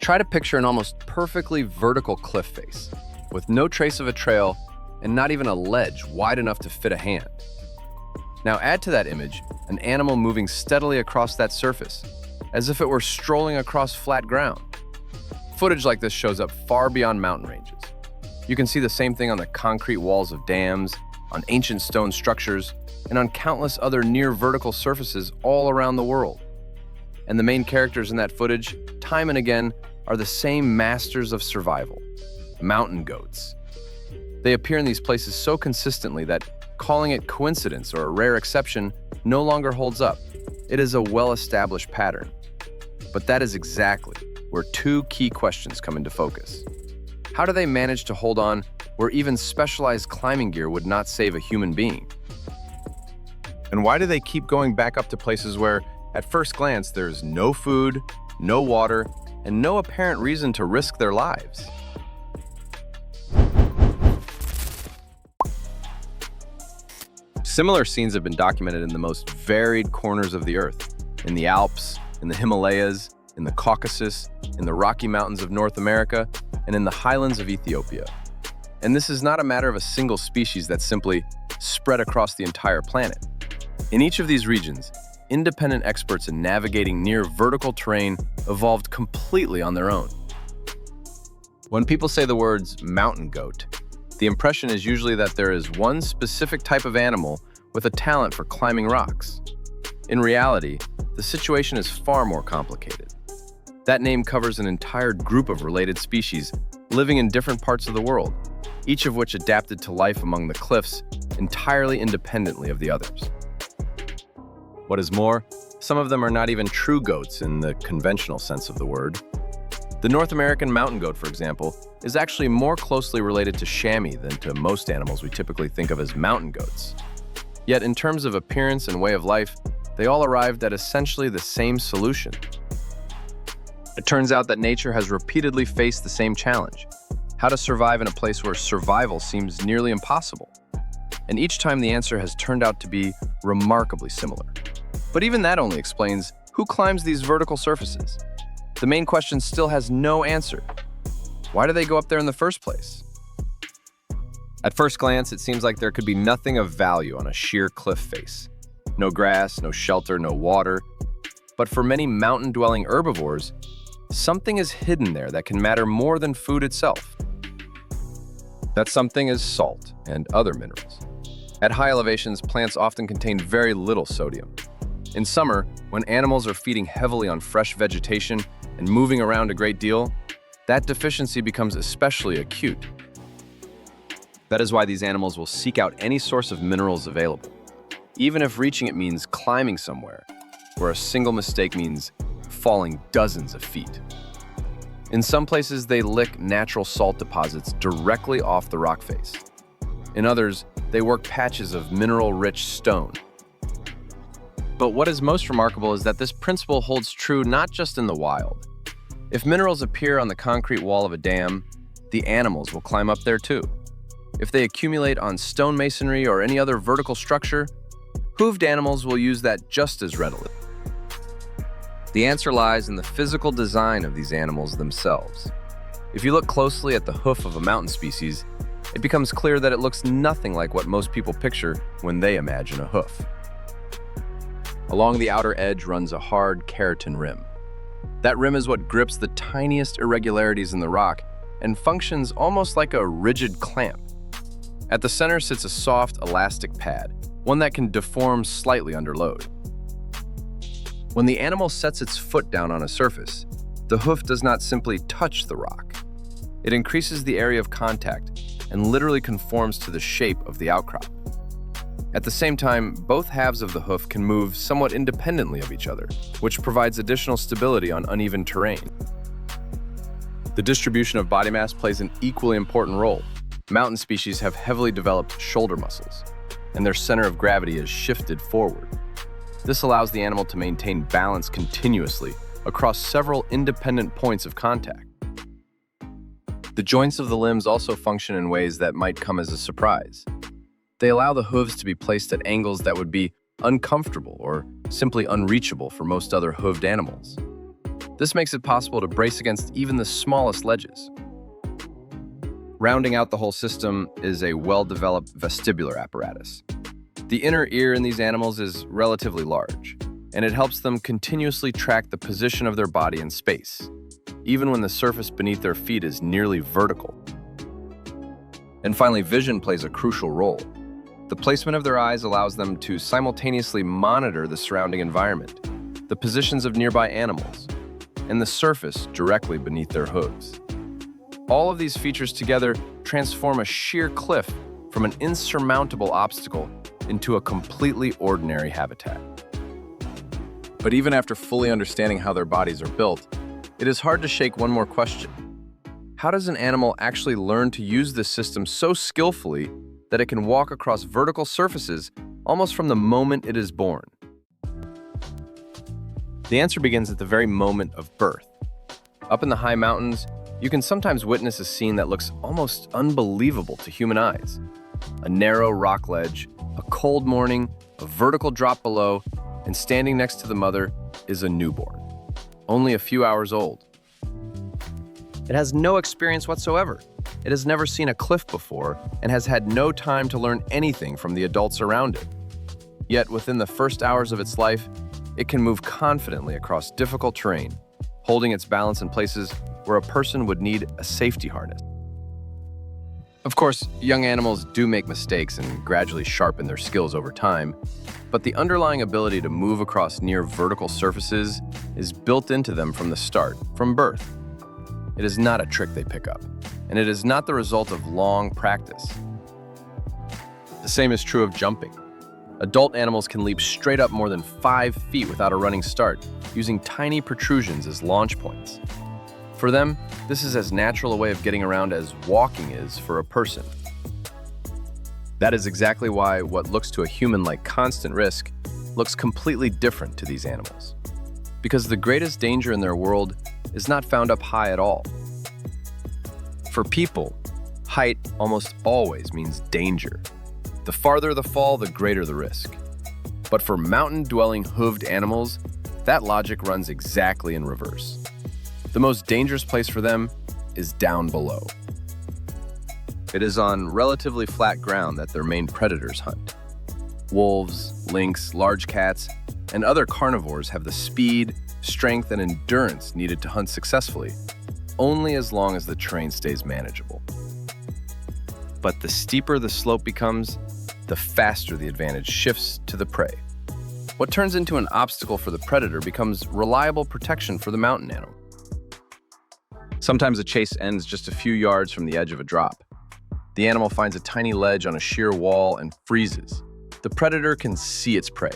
Try to picture an almost perfectly vertical cliff face, with no trace of a trail and not even a ledge wide enough to fit a hand. Now add to that image an animal moving steadily across that surface, as if it were strolling across flat ground. Footage like this shows up far beyond mountain ranges. You can see the same thing on the concrete walls of dams, on ancient stone structures, and on countless other near-vertical surfaces all around the world. And the main characters in that footage, time and again, are the same masters of survival, mountain goats. They appear in these places so consistently that calling it coincidence or a rare exception no longer holds up. It is a well-established pattern. But that is exactly where two key questions come into focus. How do they manage to hold on where even specialized climbing gear would not save a human being? And why do they keep going back up to places where, at first glance, there's no food, no water, and no apparent reason to risk their lives? Similar scenes have been documented in the most varied corners of the Earth, in the Alps, in the Himalayas, in the Caucasus, in the Rocky Mountains of North America, and in the highlands of Ethiopia. And this is not a matter of a single species that's simply spread across the entire planet. In each of these regions, independent experts in navigating near vertical terrain evolved completely on their own. When people say the words mountain goat, the impression is usually that there is one specific type of animal with a talent for climbing rocks. In reality, the situation is far more complicated. That name covers an entire group of related species living in different parts of the world, each of which adapted to life among the cliffs entirely independently of the others. What is more, some of them are not even true goats in the conventional sense of the word. The North American mountain goat, for example, is actually more closely related to chamois than to most animals we typically think of as mountain goats. Yet in terms of appearance and way of life, they all arrived at essentially the same solution. It turns out that nature has repeatedly faced the same challenge: how to survive in a place where survival seems nearly impossible. And each time the answer has turned out to be remarkably similar. But even that only explains who climbs these vertical surfaces. The main question still has no answer. Why do they go up there in the first place? At first glance, it seems like there could be nothing of value on a sheer cliff face. No grass, no shelter, no water. But for many mountain-dwelling herbivores, something is hidden there that can matter more than food itself. That something is salt and other minerals. At high elevations, plants often contain very little sodium. In summer, when animals are feeding heavily on fresh vegetation and moving around a great deal, that deficiency becomes especially acute. That is why these animals will seek out any source of minerals available, even if reaching it means climbing somewhere, where a single mistake means falling dozens of feet. In some places, they lick natural salt deposits directly off the rock face. In others, they work patches of mineral-rich stone. But what is most remarkable is that this principle holds true not just in the wild. If minerals appear on the concrete wall of a dam, the animals will climb up there too. If they accumulate on stone masonry or any other vertical structure, hooved animals will use that just as readily. The answer lies in the physical design of these animals themselves. If you look closely at the hoof of a mountain species, it becomes clear that it looks nothing like what most people picture when they imagine a hoof. Along the outer edge runs a hard keratin rim. That rim is what grips the tiniest irregularities in the rock and functions almost like a rigid clamp. At the center sits a soft, elastic pad, one that can deform slightly under load. When the animal sets its foot down on a surface, the hoof does not simply touch the rock. It increases the area of contact and literally conforms to the shape of the outcrop. At the same time, both halves of the hoof can move somewhat independently of each other, which provides additional stability on uneven terrain. The distribution of body mass plays an equally important role. Mountain species have heavily developed shoulder muscles, and their center of gravity is shifted forward. This allows the animal to maintain balance continuously across several independent points of contact. The joints of the limbs also function in ways that might come as a surprise. They allow the hooves to be placed at angles that would be uncomfortable or simply unreachable for most other hooved animals. This makes it possible to brace against even the smallest ledges. Rounding out the whole system is a well-developed vestibular apparatus. The inner ear in these animals is relatively large, and it helps them continuously track the position of their body in space, even when the surface beneath their feet is nearly vertical. And finally, vision plays a crucial role. The placement of their eyes allows them to simultaneously monitor the surrounding environment, the positions of nearby animals, and the surface directly beneath their hooves. All of these features together transform a sheer cliff from an insurmountable obstacle into a completely ordinary habitat. But even after fully understanding how their bodies are built, it is hard to shake one more question. How does an animal actually learn to use this system so skillfully that it can walk across vertical surfaces almost from the moment it is born? The answer begins at the very moment of birth. Up in the high mountains, you can sometimes witness a scene that looks almost unbelievable to human eyes. A narrow rock ledge, a cold morning, a vertical drop below, and standing next to the mother is a newborn, only a few hours old. It has no experience whatsoever. It has never seen a cliff before and has had no time to learn anything from the adults around it. Yet within the first hours of its life, it can move confidently across difficult terrain, holding its balance in places where a person would need a safety harness. Of course, young animals do make mistakes and gradually sharpen their skills over time, but the underlying ability to move across near vertical surfaces is built into them from the start, from birth. It is not a trick they pick up, and it is not the result of long practice. The same is true of jumping. Adult animals can leap straight up more than 5 feet without a running start, using tiny protrusions as launch points. For them, this is as natural a way of getting around as walking is for a person. That is exactly why what looks to a human like constant risk looks completely different to these animals. Because the greatest danger in their world is not found up high at all. For people, height almost always means danger. The farther the fall, the greater the risk. But for mountain-dwelling hooved animals, that logic runs exactly in reverse. The most dangerous place for them is down below. It is on relatively flat ground that their main predators hunt. Wolves, lynx, large cats, and other carnivores have the speed, strength, and endurance needed to hunt successfully, only as long as the terrain stays manageable. But the steeper the slope becomes, the faster the advantage shifts to the prey. What turns into an obstacle for the predator becomes reliable protection for the mountain animal. Sometimes a chase ends just a few yards from the edge of a drop. The animal finds a tiny ledge on a sheer wall and freezes. The predator can see its prey.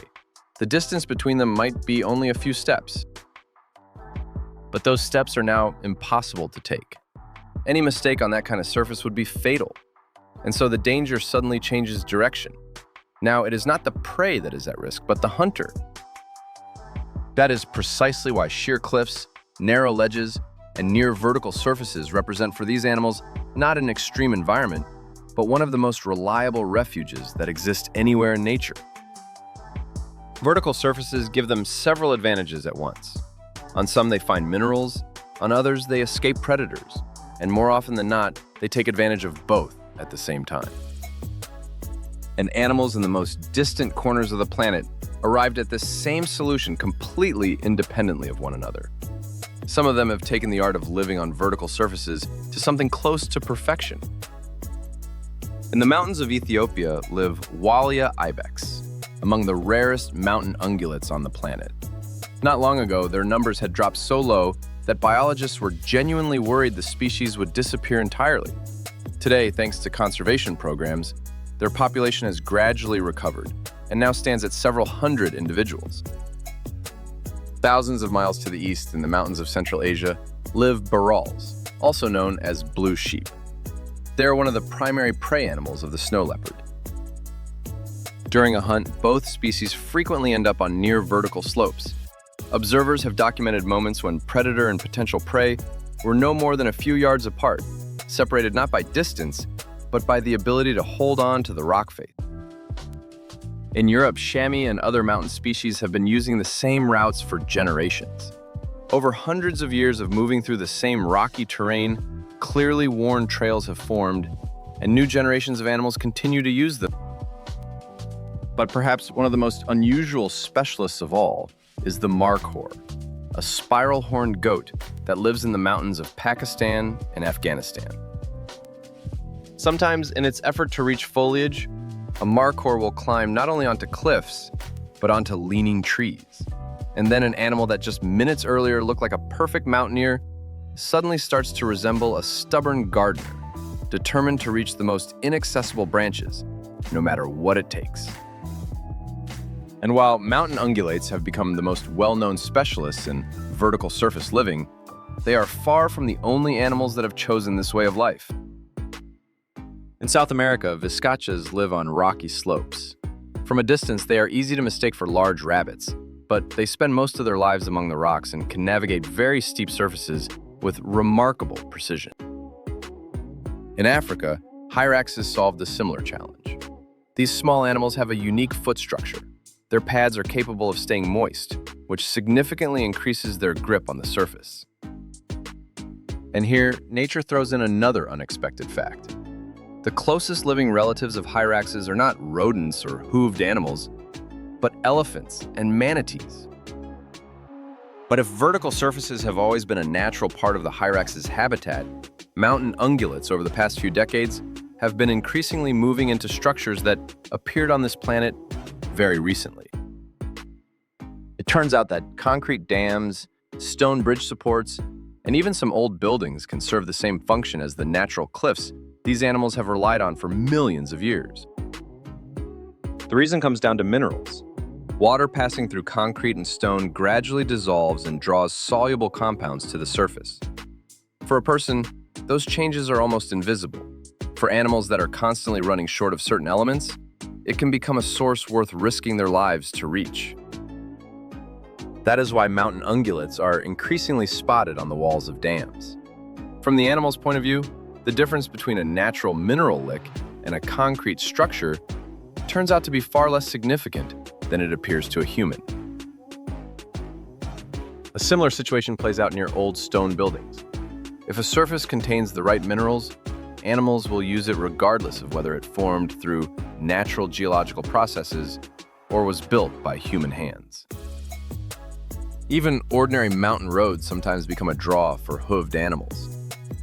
The distance between them might be only a few steps. But those steps are now impossible to take. Any mistake on that kind of surface would be fatal. And so the danger suddenly changes direction. Now, it is not the prey that is at risk, but the hunter. That is precisely why sheer cliffs, narrow ledges, and near vertical surfaces represent for these animals not an extreme environment, but one of the most reliable refuges that exist anywhere in nature. Vertical surfaces give them several advantages at once. On some they find minerals, on others they escape predators, and more often than not, they take advantage of both at the same time. And animals in the most distant corners of the planet arrived at this same solution completely independently of one another. Some of them have taken the art of living on vertical surfaces to something close to perfection. In the mountains of Ethiopia live Walia ibex, among the rarest mountain ungulates on the planet. Not long ago, their numbers had dropped so low that biologists were genuinely worried the species would disappear entirely. Today, thanks to conservation programs, their population has gradually recovered and now stands at several hundred individuals. Thousands of miles to the east in the mountains of Central Asia live burrals, also known as blue sheep. They are one of the primary prey animals of the snow leopard. During a hunt, both species frequently end up on near vertical slopes. Observers have documented moments when predator and potential prey were no more than a few yards apart, separated not by distance, but by the ability to hold on to the rock face. In Europe, chamois and other mountain species have been using the same routes for generations. Over hundreds of years of moving through the same rocky terrain, clearly worn trails have formed, and new generations of animals continue to use them. But perhaps one of the most unusual specialists of all is the markhor, a spiral-horned goat that lives in the mountains of Pakistan and Afghanistan. Sometimes, in its effort to reach foliage, a markhor will climb not only onto cliffs, but onto leaning trees. And then an animal that just minutes earlier looked like a perfect mountaineer suddenly starts to resemble a stubborn gardener, determined to reach the most inaccessible branches, no matter what it takes. And while mountain ungulates have become the most well-known specialists in vertical surface living, they are far from the only animals that have chosen this way of life. In South America, vizcachas live on rocky slopes. From a distance, they are easy to mistake for large rabbits, but they spend most of their lives among the rocks and can navigate very steep surfaces with remarkable precision. In Africa, hyraxes solved a similar challenge. These small animals have a unique foot structure. Their pads are capable of staying moist, which significantly increases their grip on the surface. And here, nature throws in another unexpected fact. The closest living relatives of hyraxes are not rodents or hooved animals, but elephants and manatees. But if vertical surfaces have always been a natural part of the hyrax's habitat, mountain ungulates over the past few decades have been increasingly moving into structures that appeared on this planet very recently. It turns out that concrete dams, stone bridge supports, and even some old buildings can serve the same function as the natural cliffs these animals have relied on for millions of years. The reason comes down to minerals. Water passing through concrete and stone gradually dissolves and draws soluble compounds to the surface. For a person, those changes are almost invisible. For animals that are constantly running short of certain elements, it can become a source worth risking their lives to reach. That is why mountain ungulates are increasingly spotted on the walls of dams. From the animal's point of view, the difference between a natural mineral lick and a concrete structure turns out to be far less significant than it appears to a human. A similar situation plays out near old stone buildings. If a surface contains the right minerals, animals will use it regardless of whether it formed through natural geological processes or was built by human hands. Even ordinary mountain roads sometimes become a draw for hooved animals.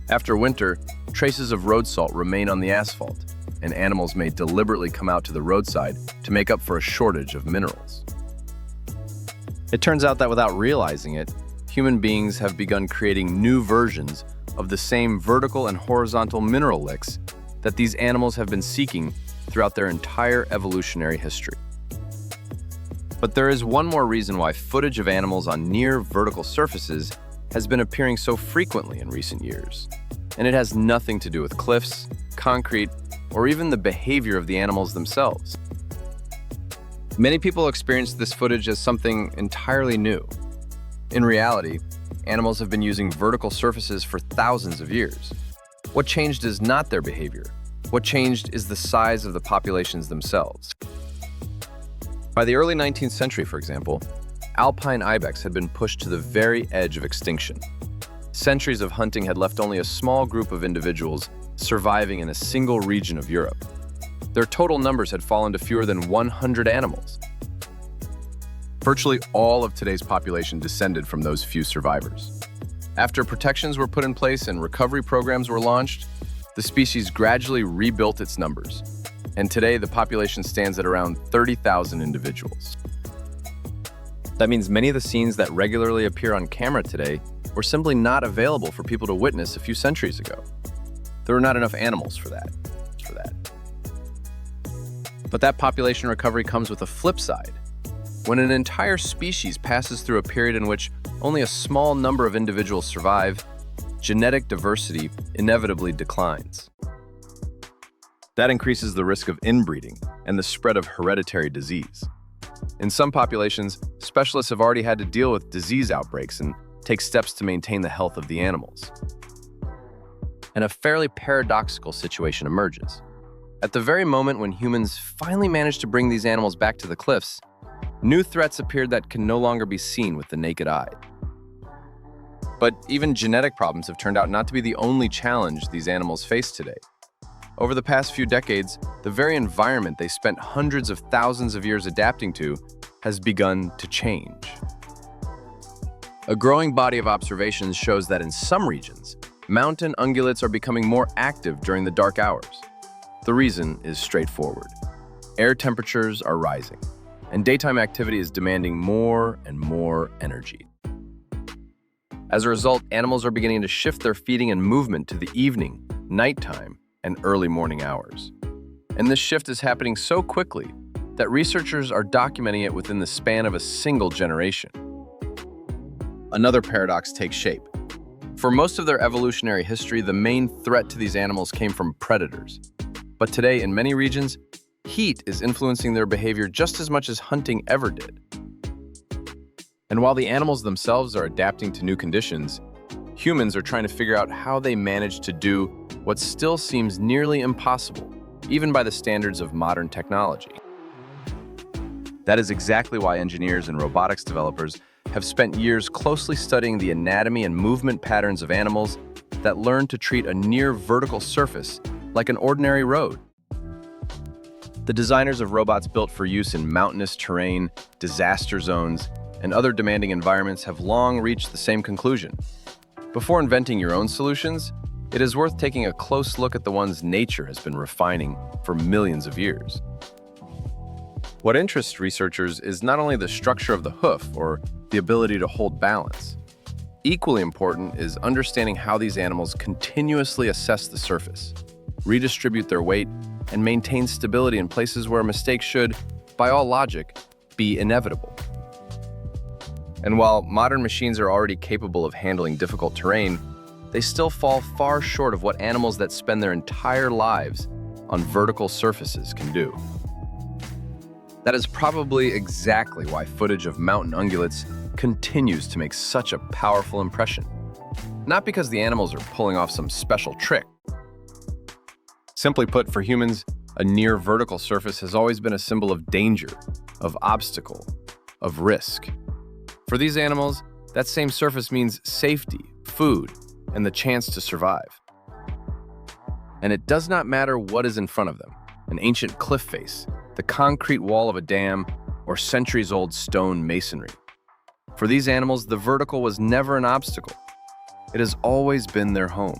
After winter, traces of road salt remain on the asphalt, and animals may deliberately come out to the roadside to make up for a shortage of minerals. It turns out that without realizing it, human beings have begun creating new versions of the same vertical and horizontal mineral licks that these animals have been seeking throughout their entire evolutionary history. But there is one more reason why footage of animals on near vertical surfaces has been appearing so frequently in recent years, and it has nothing to do with cliffs, concrete, or even the behavior of the animals themselves. Many people experience this footage as something entirely new. In reality, animals have been using vertical surfaces for thousands of years. What changed is not their behavior. What changed is the size of the populations themselves. By the early 19th century, for example, alpine ibex had been pushed to the very edge of extinction. Centuries of hunting had left only a small group of individuals surviving in a single region of Europe. Their total numbers had fallen to fewer than 100 animals. Virtually all of today's population descended from those few survivors. After protections were put in place and recovery programs were launched, the species gradually rebuilt its numbers, and today the population stands at around 30,000 individuals. That means many of the scenes that regularly appear on camera today were simply not available for people to witness a few centuries ago. There were not enough animals for that. But that population recovery comes with a flip side. When an entire species passes through a period in which only a small number of individuals survive, genetic diversity inevitably declines. That increases the risk of inbreeding and the spread of hereditary disease. In some populations, specialists have already had to deal with disease outbreaks and take steps to maintain the health of the animals. And a fairly paradoxical situation emerges. At the very moment when humans finally manage to bring these animals back to the cliffs, new threats appeared that can no longer be seen with the naked eye. But even genetic problems have turned out not to be the only challenge these animals face today. Over the past few decades, the very environment they spent hundreds of thousands of years adapting to has begun to change. A growing body of observations shows that in some regions, mountain ungulates are becoming more active during the dark hours. The reason is straightforward. Air temperatures are rising, and daytime activity is demanding more and more energy. As a result, animals are beginning to shift their feeding and movement to the evening, nighttime, and early morning hours. And this shift is happening so quickly that researchers are documenting it within the span of a single generation. Another paradox takes shape. For most of their evolutionary history, the main threat to these animals came from predators. But today, in many regions, heat is influencing their behavior just as much as hunting ever did. And while the animals themselves are adapting to new conditions, humans are trying to figure out how they manage to do what still seems nearly impossible, even by the standards of modern technology. That is exactly why engineers and robotics developers have spent years closely studying the anatomy and movement patterns of animals that learn to treat a near vertical surface like an ordinary road. The designers of robots built for use in mountainous terrain, disaster zones, and other demanding environments have long reached the same conclusion. Before inventing your own solutions, it is worth taking a close look at the ones nature has been refining for millions of years. What interests researchers is not only the structure of the hoof or the ability to hold balance. Equally important is understanding how these animals continuously assess the surface, redistribute their weight, and maintain stability in places where a mistake should, by all logic, be inevitable. And while modern machines are already capable of handling difficult terrain, they still fall far short of what animals that spend their entire lives on vertical surfaces can do. That is probably exactly why footage of mountain ungulates continues to make such a powerful impression. Not because the animals are pulling off some special trick. Simply put, for humans, a near vertical surface has always been a symbol of danger, of obstacle, of risk. For these animals, that same surface means safety, food, and the chance to survive. And it does not matter what is in front of them, an ancient cliff face, the concrete wall of a dam, or centuries-old stone masonry. For these animals, the vertical was never an obstacle. It has always been their home.